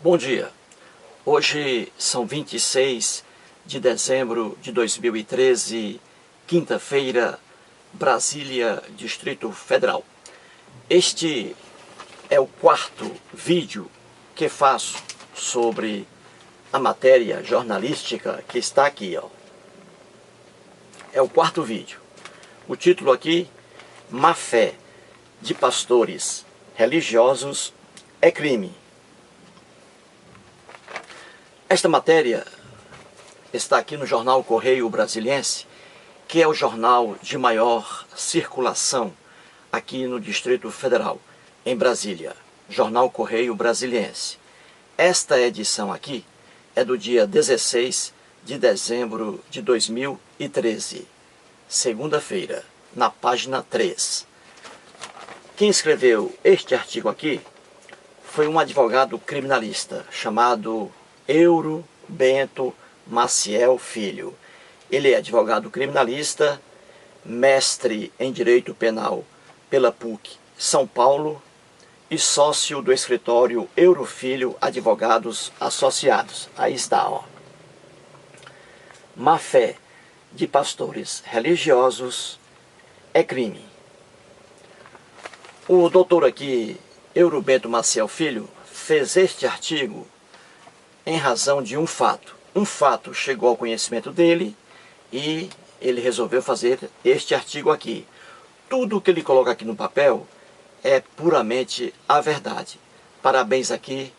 Bom dia, hoje são 26 de dezembro de 2013, quinta-feira, Brasília, Distrito Federal. Este é o quarto vídeo que faço sobre a matéria jornalística que está aqui, ó. É o quarto vídeo. O título aqui, Má fé de pastores religiosos é crime. Esta matéria está aqui no jornal Correio Brasiliense, que é o jornal de maior circulação aqui no Distrito Federal, em Brasília. Jornal Correio Brasiliense. Esta edição aqui é do dia 16 de dezembro de 2013, segunda-feira, na página 3. Quem escreveu este artigo aqui foi um advogado criminalista chamado Euro Bento Maciel Filho. Ele é advogado criminalista, mestre em Direito Penal pela PUC São Paulo e sócio do escritório Euro Filho Advogados Associados. Aí está, ó. Má fé de pastores religiosos é crime. O doutor aqui, Euro Bento Maciel Filho, fez este artigo em razão de um fato. Um fato chegou ao conhecimento dele e ele resolveu fazer este artigo aqui. Tudo que ele coloca aqui no papel é puramente a verdade. Parabéns aqui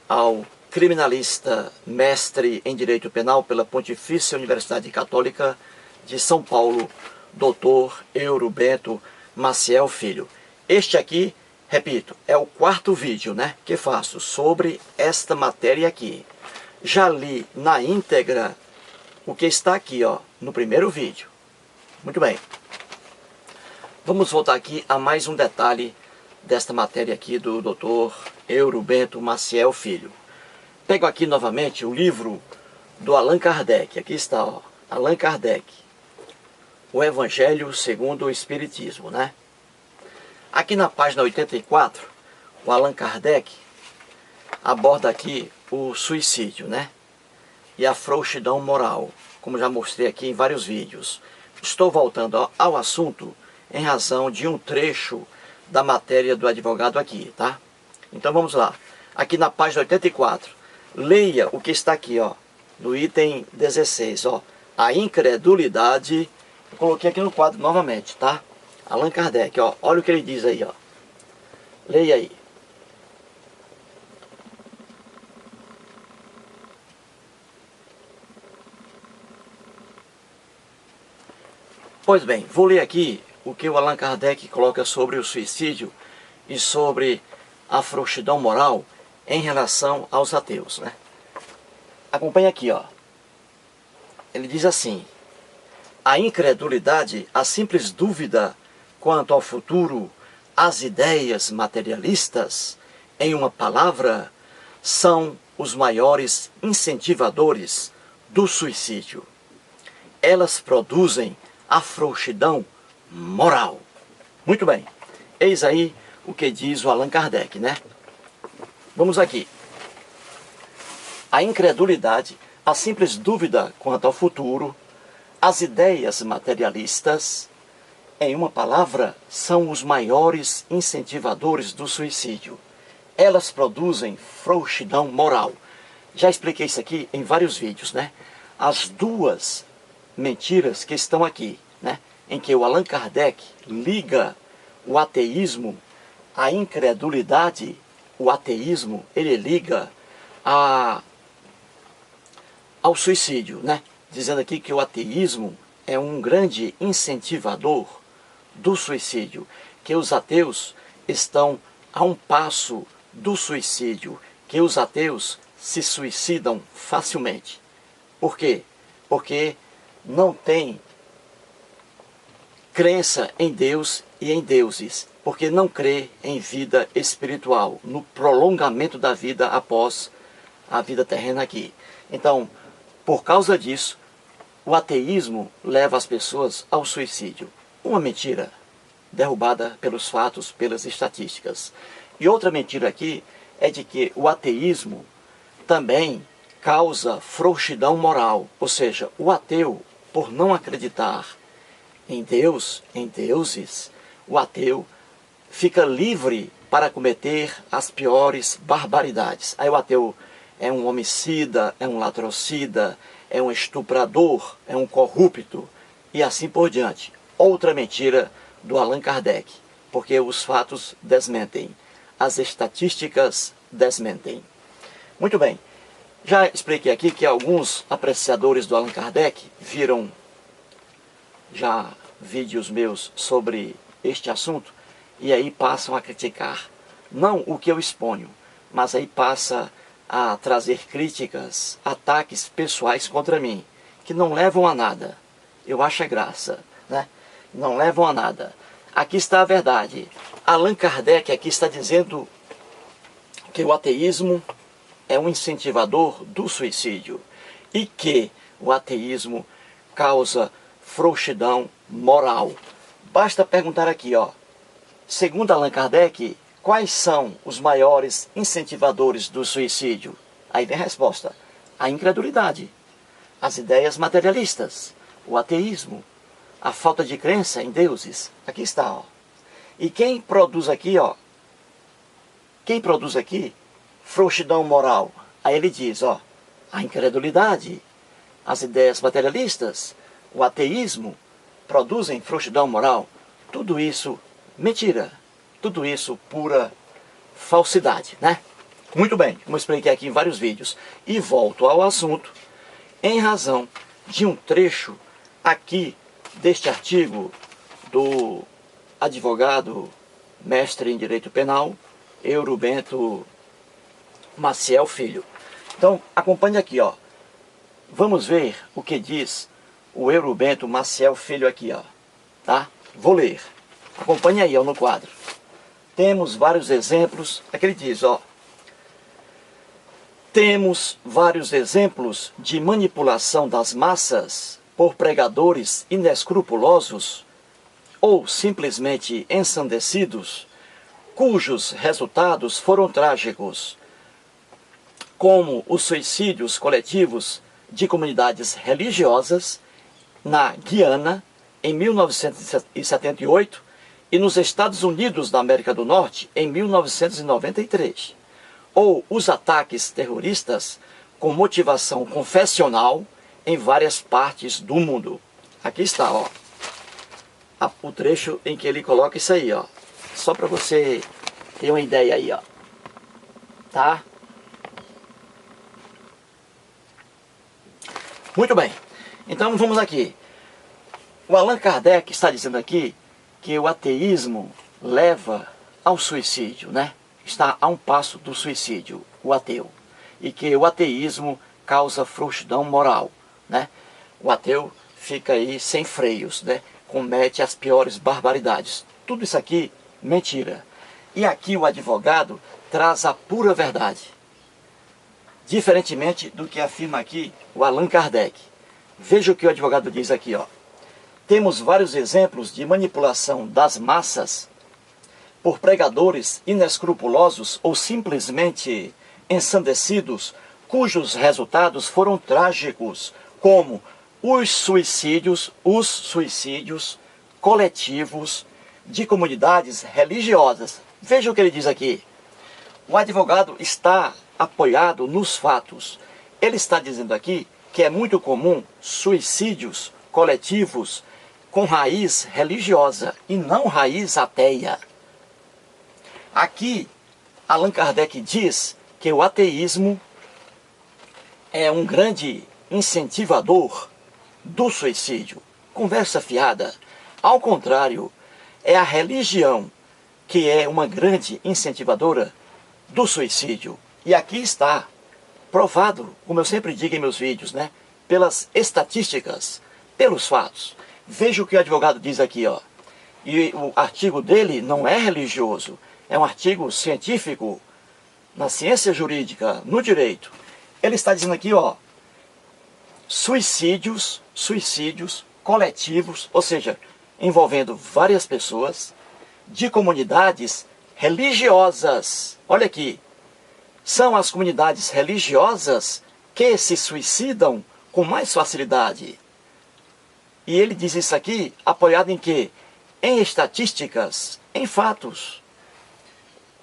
ao criminalista, mestre em Direito Penal pela Pontifícia Universidade Católica de São Paulo, doutor Euro Bento Maciel Filho. Este aqui, repito, é o quarto vídeo, né, que faço sobre esta matéria aqui. Já li na íntegra o que está aqui, ó, no primeiro vídeo. Muito bem. Vamos voltar aqui a mais um detalhe desta matéria aqui do Dr. Euro Bento Maciel Filho. Pego aqui novamente o livro do Allan Kardec. Aqui está, ó, Allan Kardec. O Evangelho segundo o Espiritismo, né? Aqui na página 84, o Allan Kardec aborda aqui o suicídio, né? E a frouxidão moral, como já mostrei aqui em vários vídeos. Estou voltando ao assunto em razão de um trecho da matéria do advogado aqui, tá? Então vamos lá. Aqui na página 84, leia o que está aqui, ó, no item 16, ó. A incredulidade, eu coloquei aqui no quadro novamente, tá? Allan Kardec, ó, olha o que ele diz aí, ó. Leia aí. Pois bem, vou ler aqui o que o Allan Kardec coloca sobre o suicídio e sobre a frouxidão moral em relação aos ateus, né? Acompanhe aqui, ó. Ele diz assim: a incredulidade, a simples dúvida quanto ao futuro, as ideias materialistas, em uma palavra, são os maiores incentivadores do suicídio. Elas produzem a frouxidão moral. Muito bem, eis aí o que diz o Allan Kardec, né? Vamos aqui. A incredulidade, a simples dúvida quanto ao futuro, as ideias materialistas, em uma palavra, são os maiores incentivadores do suicídio. Elas produzem frouxidão moral. Já expliquei isso aqui em vários vídeos, né? As duas mentiras que estão aqui, né, em que o Allan Kardec liga o ateísmo à incredulidade, o ateísmo ele liga ao suicídio, né, dizendo aqui que o ateísmo é um grande incentivador do suicídio, que os ateus estão a um passo do suicídio, que os ateus se suicidam facilmente. Por quê? Porque não tem crença em Deus e em deuses, porque não crê em vida espiritual, no prolongamento da vida após a vida terrena aqui. Então, por causa disso, o ateísmo leva as pessoas ao suicídio. Uma mentira derrubada pelos fatos, pelas estatísticas. E outra mentira aqui é de que o ateísmo também causa frouxidão moral, ou seja, o ateu, por não acreditar em Deus, em deuses, o ateu fica livre para cometer as piores barbaridades. Aí o ateu é um homicida, é um latrocida, é um estuprador, é um corrupto e assim por diante. Outra mentira do Allan Kardec, porque os fatos desmentem, as estatísticas desmentem. Muito bem, já expliquei aqui que alguns apreciadores do Allan Kardec viram já vídeos meus sobre este assunto e aí passam a criticar, não o que eu exponho, mas aí passa a trazer críticas, ataques pessoais contra mim, que não levam a nada. Eu acho graça, né? Não levam a nada. Aqui está a verdade. Allan Kardec aqui está dizendo que o ateísmo é um incentivador do suicídio e que o ateísmo causa frouxidão moral. Basta perguntar aqui, ó. Segundo Allan Kardec, quais são os maiores incentivadores do suicídio? Aí vem a resposta. A incredulidade, as ideias materialistas, o ateísmo, a falta de crença em deuses. Aqui está, ó. E quem produz aqui, ó, quem produz aqui frouxidão moral? Aí ele diz, ó, a incredulidade, as ideias materialistas, o ateísmo produzem frouxidão moral. Tudo isso mentira, tudo isso pura falsidade, né? Muito bem, como eu expliquei aqui em vários vídeos. E volto ao assunto, em razão de um trecho aqui deste artigo do advogado mestre em Direito Penal, Eurobento Maciel Filho. Então, acompanhe aqui, ó. Vamos ver o que diz o Eurobento Maciel Filho aqui, ó. Tá? Vou ler. Acompanhe aí, ó, no quadro. Temos vários exemplos. Aqui ele diz, ó. Temos vários exemplos de manipulação das massas por pregadores inescrupulosos ou simplesmente ensandecidos, cujos resultados foram trágicos, como os suicídios coletivos de comunidades religiosas na Guiana, em 1978, e nos Estados Unidos da América do Norte, em 1993. Ou os ataques terroristas com motivação confessional em várias partes do mundo. Aqui está, ó, o trecho em que ele coloca isso aí, ó. Só para você ter uma ideia aí, ó. Tá? Muito bem. Então vamos aqui. O Allan Kardec está dizendo aqui que o ateísmo leva ao suicídio, né? Está a um passo do suicídio, o ateu. E que o ateísmo causa frouxidão moral, né? O ateu fica aí sem freios, né? Comete as piores barbaridades. Tudo isso aqui, mentira. E aqui o advogado traz a pura verdade. Diferentemente do que afirma aqui o Allan Kardec. Veja o que o advogado diz aqui, ó. Temos vários exemplos de manipulação das massas por pregadores inescrupulosos ou simplesmente ensandecidos, cujos resultados foram trágicos, como os suicídios coletivos de comunidades religiosas. Veja o que ele diz aqui. O advogado está apoiado nos fatos. Ele está dizendo aqui que é muito comum suicídios coletivos com raiz religiosa e não raiz ateia. Aqui, Allan Kardec diz que o ateísmo é um grande incentivador do suicídio. Conversa fiada. Ao contrário, é a religião que é uma grande incentivadora do suicídio. E aqui está provado, como eu sempre digo em meus vídeos, né? Pelas estatísticas, pelos fatos. Veja o que o advogado diz aqui, ó. E o artigo dele não é religioso, é um artigo científico, na ciência jurídica, no direito. Ele está dizendo aqui, ó, suicídios coletivos, ou seja, envolvendo várias pessoas, de comunidades religiosas. Olha aqui, São as comunidades religiosas que se suicidam com mais facilidade. E ele diz isso aqui apoiado em quê? Em estatísticas, em fatos.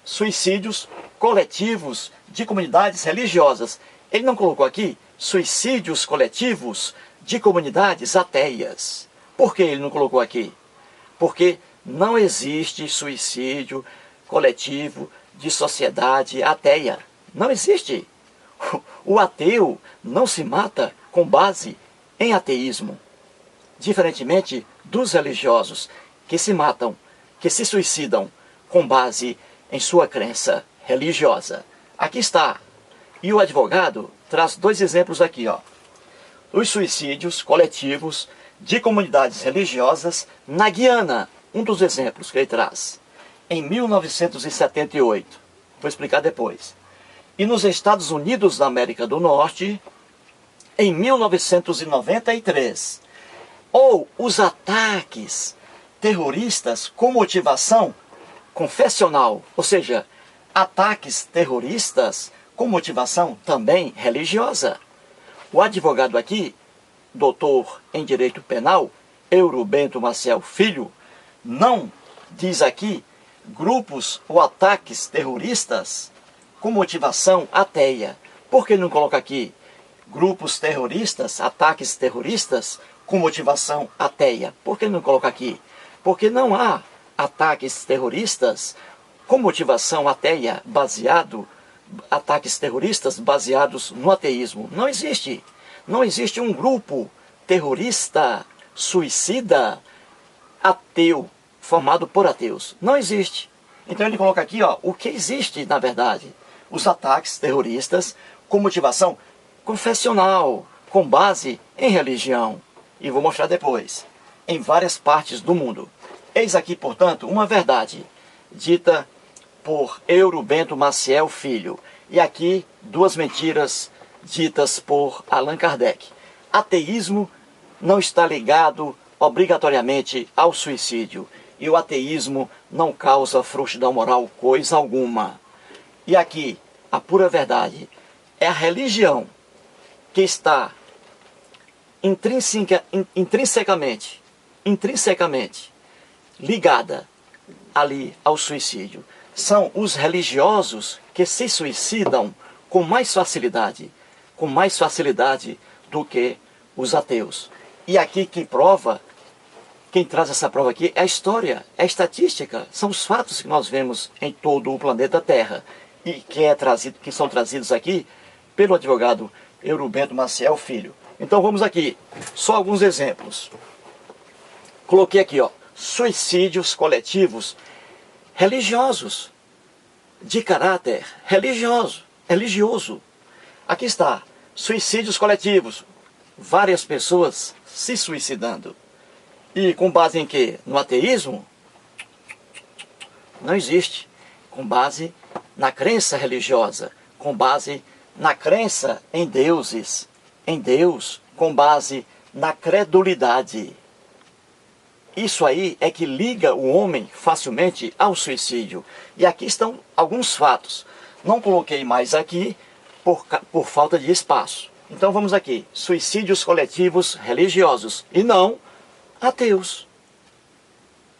Suicídios coletivos de comunidades religiosas. Ele não colocou aqui suicídios coletivos de comunidades ateias. Por que ele não colocou aqui? Porque não existe suicídio coletivo de sociedade ateia. Não existe. O ateu não se mata com base em ateísmo. Diferentemente dos religiosos que se matam, que se suicidam com base em sua crença religiosa. Aqui está. E o advogado traz dois exemplos aqui, ó. Os suicídios coletivos de comunidades religiosas na Guiana. Um dos exemplos que ele traz. Em 1978. Vou explicar depois. E nos Estados Unidos da América do Norte, em 1993. Ou os ataques terroristas com motivação confessional, ou seja, ataques terroristas com motivação também religiosa. O advogado aqui, doutor em Direito Penal, Eurobento Maciel Filho, não diz aqui grupos ou ataques terroristas com motivação ateia. Por que não coloca aqui grupos terroristas, ataques terroristas com motivação ateia? Por que não coloca aqui? Porque não há ataques terroristas com motivação ateia ataques terroristas baseados no ateísmo. Não existe. Não existe um grupo terrorista, suicida, ateu, formado por ateus. Não existe. Então ele coloca aqui, ó, o que existe na verdade. Os ataques terroristas com motivação confessional, com base em religião. E vou mostrar depois. Em várias partes do mundo. Eis aqui, portanto, uma verdade dita por Eurobento Maciel Filho. E aqui, duas mentiras ditas por Allan Kardec. Ateísmo não está ligado obrigatoriamente ao suicídio. E o ateísmo não causa frouxidão moral coisa alguma. E aqui, a pura verdade, é a religião que está intrinsecamente ligada ali ao suicídio. São os religiosos que se suicidam com mais facilidade do que os ateus. E aqui quem traz essa prova aqui é a história, é a estatística, são os fatos que nós vemos em todo o planeta Terra e que são trazidos aqui pelo advogado Eurobento Maciel Filho. Então vamos aqui, só alguns exemplos. Coloquei aqui, ó, suicídios coletivos religiosos, de caráter religioso. Aqui está, suicídios coletivos, várias pessoas se suicidando. E com base em quê? No ateísmo? Não existe. Com base na crença religiosa, com base na crença em deuses, em Deus, com base na credulidade. Isso aí é que liga o homem facilmente ao suicídio. E aqui estão alguns fatos. Não coloquei mais aqui por falta de espaço. Então vamos aqui. Suicídios coletivos religiosos e não ateus.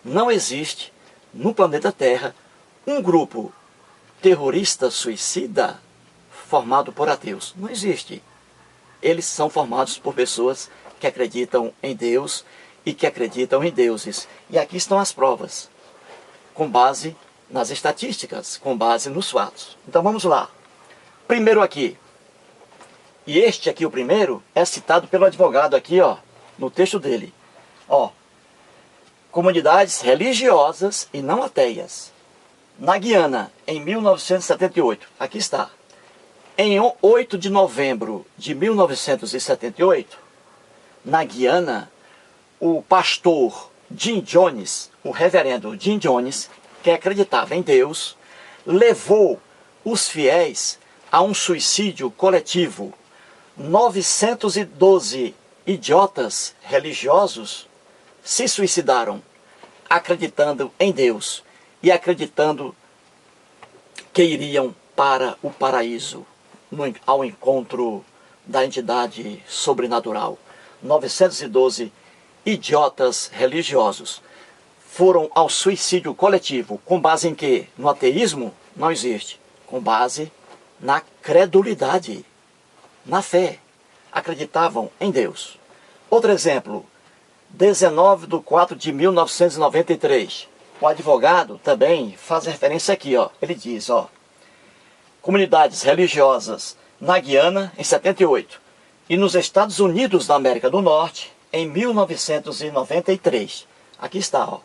Não existe no planeta Terra um grupo terrorista suicida formado por ateus. Não existe. Eles são formados por pessoas que acreditam em Deus e que acreditam em deuses. E aqui estão as provas, com base nas estatísticas, com base nos fatos. Então vamos lá. Primeiro aqui, e este aqui, o primeiro, é citado pelo advogado aqui, ó, no texto dele. Ó, comunidades religiosas e não ateias. Na Guiana, em 1978, aqui está. Em 8 de novembro de 1978, na Guiana, o pastor Jim Jones, o reverendo Jim Jones, que acreditava em Deus, levou os fiéis a um suicídio coletivo. 912 idiotas religiosos se suicidaram, acreditando em Deus e acreditando que iriam para o paraíso, ao encontro da entidade sobrenatural. 912 idiotas religiosos foram ao suicídio coletivo. Com base em quê? No ateísmo? Não existe. Com base na credulidade, na fé. Acreditavam em Deus. Outro exemplo, 19/4/1993. O advogado também faz referência aqui, ó. Ele diz, ó, comunidades religiosas na Guiana, em 78, e nos Estados Unidos da América do Norte, em 1993. Aqui está, ó.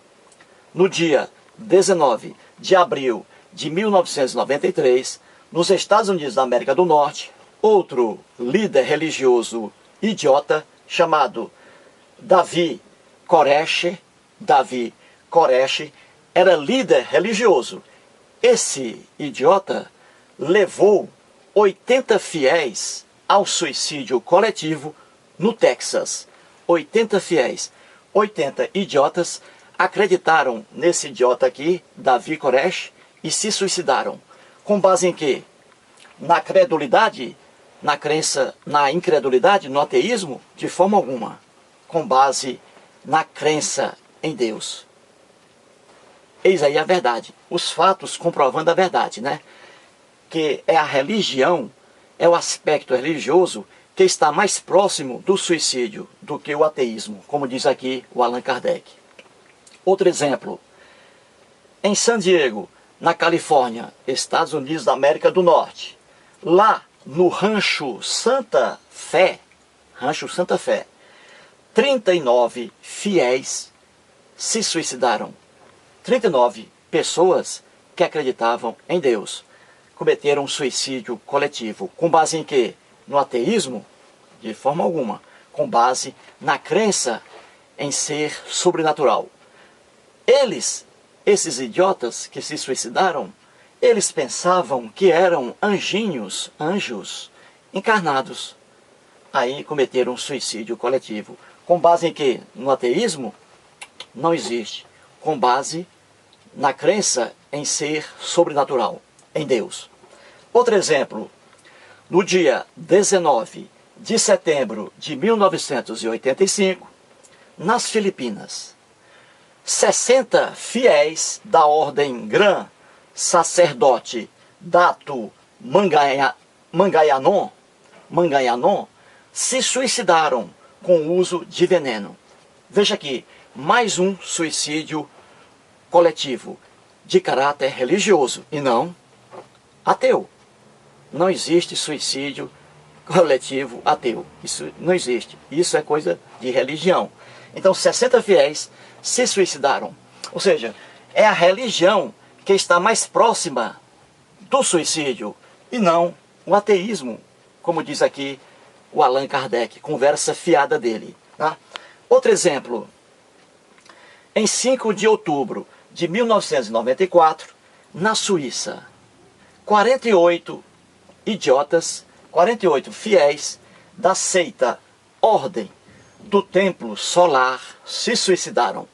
No dia 19 de abril de 1993, nos Estados Unidos da América do Norte, outro líder religioso idiota chamado Davi Koresh era líder religioso. Esse idiota levou 80 fiéis ao suicídio coletivo no Texas. 80 fiéis, 80 idiotas acreditaram nesse idiota aqui, Davi Koresh, e se suicidaram. Com base em quê? Na credulidade, na crença, na incredulidade, no ateísmo? De forma alguma. Com base na crença em Deus. Eis aí a verdade. Os fatos comprovando a verdade, né? Que é a religião, é o aspecto religioso que está mais próximo do suicídio do que o ateísmo, como diz aqui o Allan Kardec. Outro exemplo. Em San Diego, na Califórnia, Estados Unidos da América do Norte, lá no Rancho Santa Fé, 39 fiéis se suicidaram. 39 pessoas que acreditavam em Deus cometeram um suicídio coletivo. Com base em quê? No ateísmo? De forma alguma. Com base na crença em ser sobrenatural. Esses idiotas que se suicidaram, eles pensavam que eram anjos encarnados. Aí cometeram um suicídio coletivo. Com base em quê? No ateísmo? Não existe. Com base na crença em ser sobrenatural, em Deus. Outro exemplo. No dia 19 de setembro de 1985, nas Filipinas, 60 fiéis da ordem Gran Sacerdote Datu Mangayanon se suicidaram com o uso de veneno. Veja aqui, mais um suicídio coletivo de caráter religioso e não ateu. Não existe suicídio coletivo ateu. Isso não existe. Isso é coisa de religião. Então 60 fiéis se suicidaram. Ou seja, é a religião que está mais próxima do suicídio e não o ateísmo, como diz aqui o Allan Kardec, conversa fiada dele. Tá? Outro exemplo. Em 5 de outubro de 1994, na Suíça, 48 idiotas, 48 fiéis da seita Ordem do Templo Solar se suicidaram.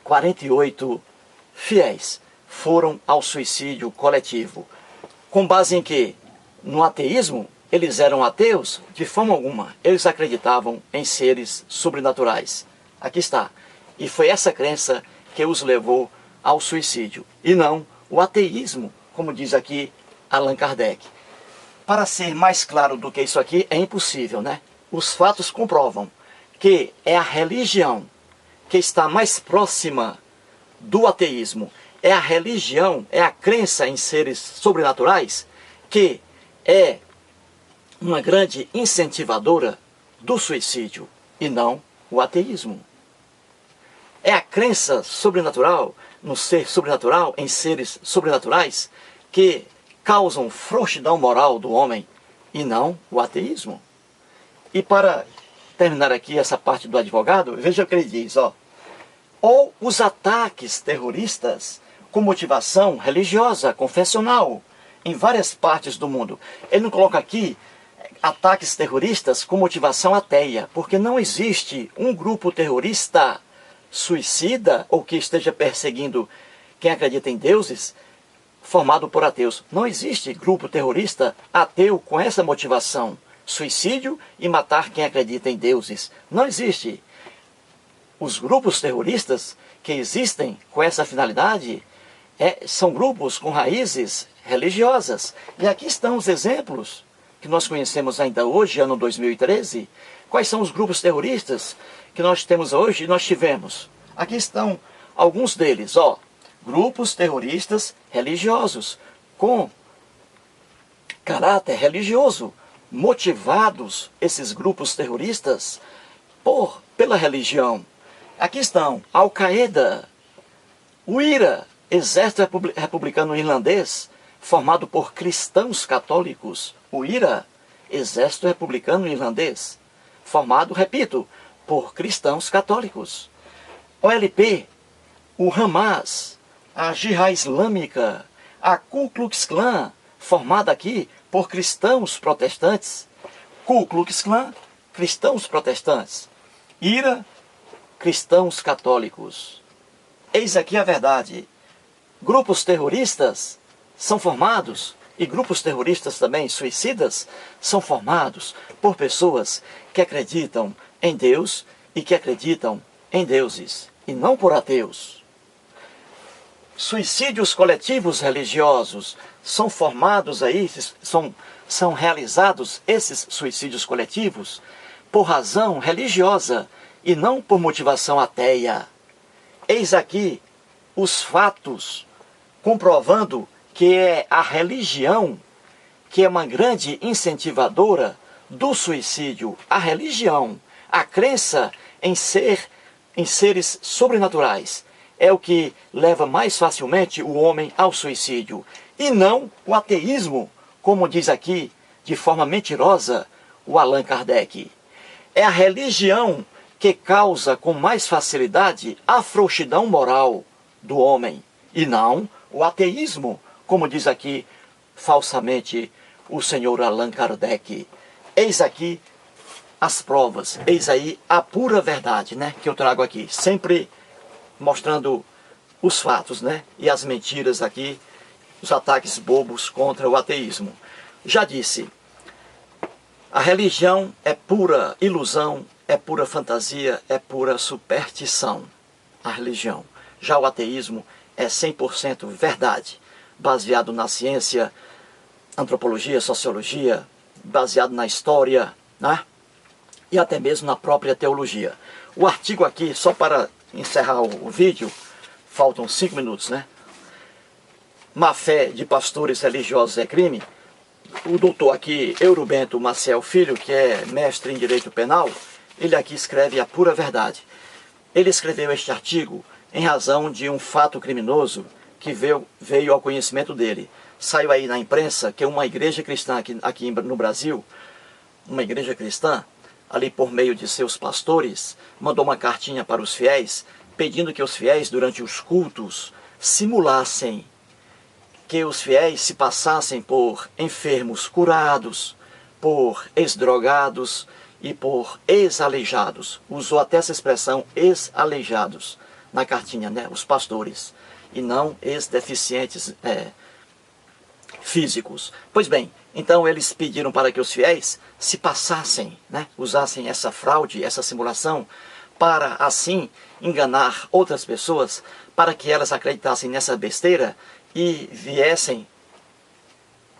48 fiéis foram ao suicídio coletivo. Com base em quê? No ateísmo? Eles eram ateus? De forma alguma. Eles acreditavam em seres sobrenaturais. Aqui está. E foi essa crença que os levou ao suicídio. E não o ateísmo, como diz aqui Allan Kardec. Para ser mais claro do que isso aqui, é impossível, né? Os fatos comprovam que é a religião que está mais próxima do ateísmo. É a religião, é a crença em seres sobrenaturais que é uma grande incentivadora do suicídio e não o ateísmo. É a crença sobrenatural, no ser sobrenatural, em seres sobrenaturais, que causam frouxidão moral do homem e não o ateísmo. E para terminar aqui essa parte do advogado, veja o que ele diz, ó. Ou os ataques terroristas com motivação religiosa, confessional, em várias partes do mundo. Ele não coloca aqui ataques terroristas com motivação ateia, porque não existe um grupo terrorista suicida ou que esteja perseguindo quem acredita em deuses formado por ateus. Não existe grupo terrorista ateu com essa motivação. Suicídio e matar quem acredita em deuses. Não existe. Os grupos terroristas que existem com essa finalidade são grupos com raízes religiosas. E aqui estão os exemplos que nós conhecemos ainda hoje, ano 2013. Quais são os grupos terroristas que nós temos hoje e nós tivemos? Aqui estão alguns deles, ó. Grupos terroristas religiosos, com caráter religioso, motivados, esses grupos terroristas, pela religião. Aqui estão Al-Qaeda, o IRA, Exército Republicano Irlandês, formado por cristãos católicos. O IRA, Exército Republicano Irlandês, formado, repito, por cristãos católicos. OLP, o Hamas, a Jihad Islâmica, a Ku Klux Klan, formada aqui por cristãos protestantes. Ku Klux Klan, cristãos protestantes. IRA, cristãos católicos. Eis aqui a verdade. Grupos terroristas são formados, e grupos terroristas também suicidas, são formados por pessoas que acreditam em Deus e que acreditam em deuses, e não por ateus. Suicídios coletivos religiosos são formados aí, são realizados esses suicídios coletivos por razão religiosa e não por motivação ateia. Eis aqui os fatos comprovando que é a religião que é uma grande incentivadora do suicídio. A religião, a crença em seres sobrenaturais, é o que leva mais facilmente o homem ao suicídio, e não o ateísmo, como diz aqui, de forma mentirosa, o Allan Kardec. É a religião que causa com mais facilidade a frouxidão moral do homem, e não o ateísmo, como diz aqui falsamente o senhor Allan Kardec. Eis aqui as provas, eis aí a pura verdade, né, que eu trago aqui, sempre mostrando os fatos, né, e as mentiras aqui, os ataques bobos contra o ateísmo. Já disse, a religião é pura ilusão, é pura fantasia, é pura superstição. A religião. Já o ateísmo é 100% verdade, baseado na ciência, antropologia, sociologia, baseado na história, né? E até mesmo na própria teologia. O artigo aqui, só para encerrar o vídeo, faltam 5 minutos, né? Má fé de pastores religiosos é crime. O doutor aqui, Eurobento Maciel Filho, que é mestre em direito penal, ele aqui escreve a pura verdade. Ele escreveu este artigo em razão de um fato criminoso que veio ao conhecimento dele. Saiu aí na imprensa que uma igreja cristã aqui no Brasil, uma igreja cristã, ali por meio de seus pastores, mandou uma cartinha para os fiéis, pedindo que os fiéis, durante os cultos, simulassem que os fiéis se passassem por enfermos curados, por ex-drogados e por ex-aleijados. Usou até essa expressão, ex-aleijados, na cartinha, né? Os pastores, e não ex-deficientes físicos. Pois bem, então eles pediram para que os fiéis se passassem, né? Usassem essa fraude, essa simulação, para assim enganar outras pessoas, para que elas acreditassem nessa besteira e viessem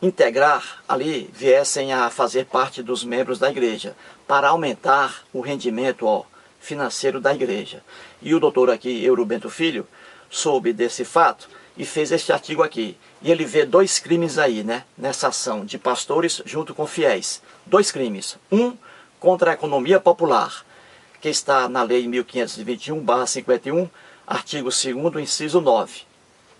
integrar ali, viessem a fazer parte dos membros da igreja, para aumentar o rendimento financeiro da igreja. E o doutor aqui, Eurobento Filho, soube desse fato e fez este artigo aqui. E ele vê 2 crimes aí, né, nessa ação de pastores junto com fiéis. 2 crimes. Um, contra a economia popular, que está na Lei 1521/51, artigo 2º, inciso 9,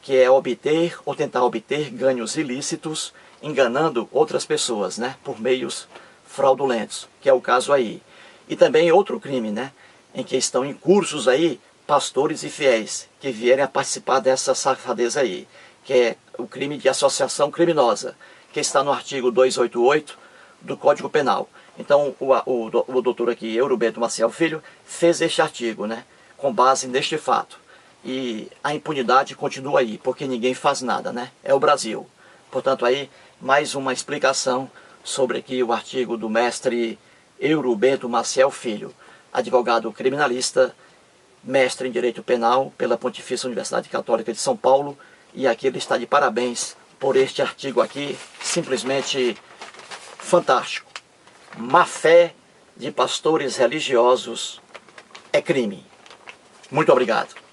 que é obter ou tentar obter ganhos ilícitos, enganando outras pessoas, né, por meios fraudulentos, que é o caso aí. E também outro crime, né, em que estão em cursos aí pastores e fiéis que vierem a participar dessa safadeza aí, que é o crime de associação criminosa, que está no artigo 288 do Código Penal. Então o doutor aqui, Eurobento Maciel Filho, fez este artigo, né, com base neste fato. e a impunidade continua aí, porque ninguém faz nada, né? É o Brasil. Portanto, aí, mais uma explicação sobre aqui o artigo do mestre Eurubento Maciel Filho, advogado criminalista, mestre em Direito Penal pela Pontifícia Universidade Católica de São Paulo, e aqui ele está de parabéns por este artigo aqui, simplesmente fantástico. Má fé de pastores religiosos é crime. Muito obrigado.